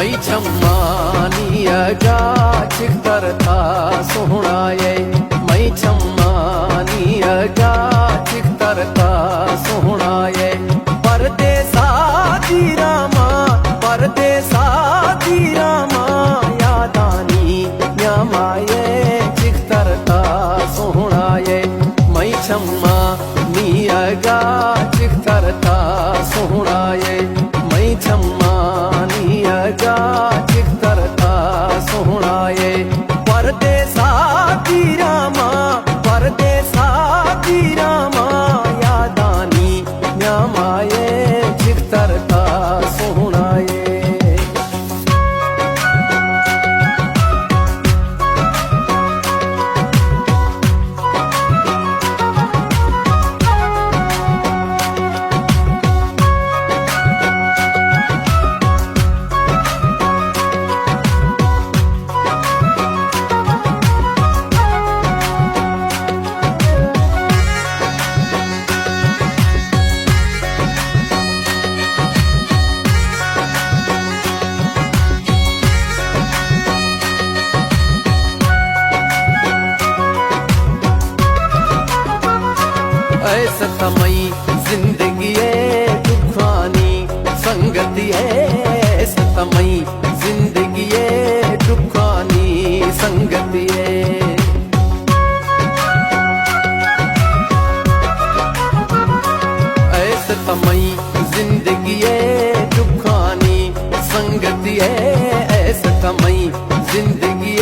मई छम्मानी अगा चिखतरता सोहणाये मई छम्मानी अगा चिखतरता सोहणाये परदेसा दीरामा यादानी न्यामाये चिखतरता सोहणाये मई छम्मानी अगा चिखतरता सोहणाये मई छम्मानी अगा चिखतरता सोहणाये परदेसा दीरामा यादानी न्यामाये चिखतरता सोहणाये ऐसा तमई जिंदगी दुखानी संगति ऐसा तमई जिंदगी दुखानी संगति ऐसा तमई जिंदगी दुखानी संगति ऐसा तमई जिंदगी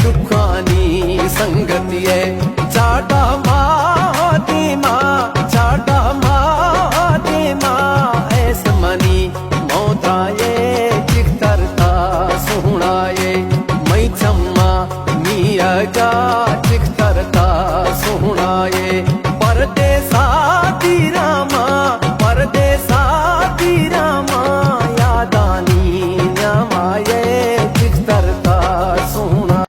दुखानी संगति चाटा ऐसा मनी मौताये चिखतरता सोहणाये मई छम्मा नी अगा चिखतरता सोहणाये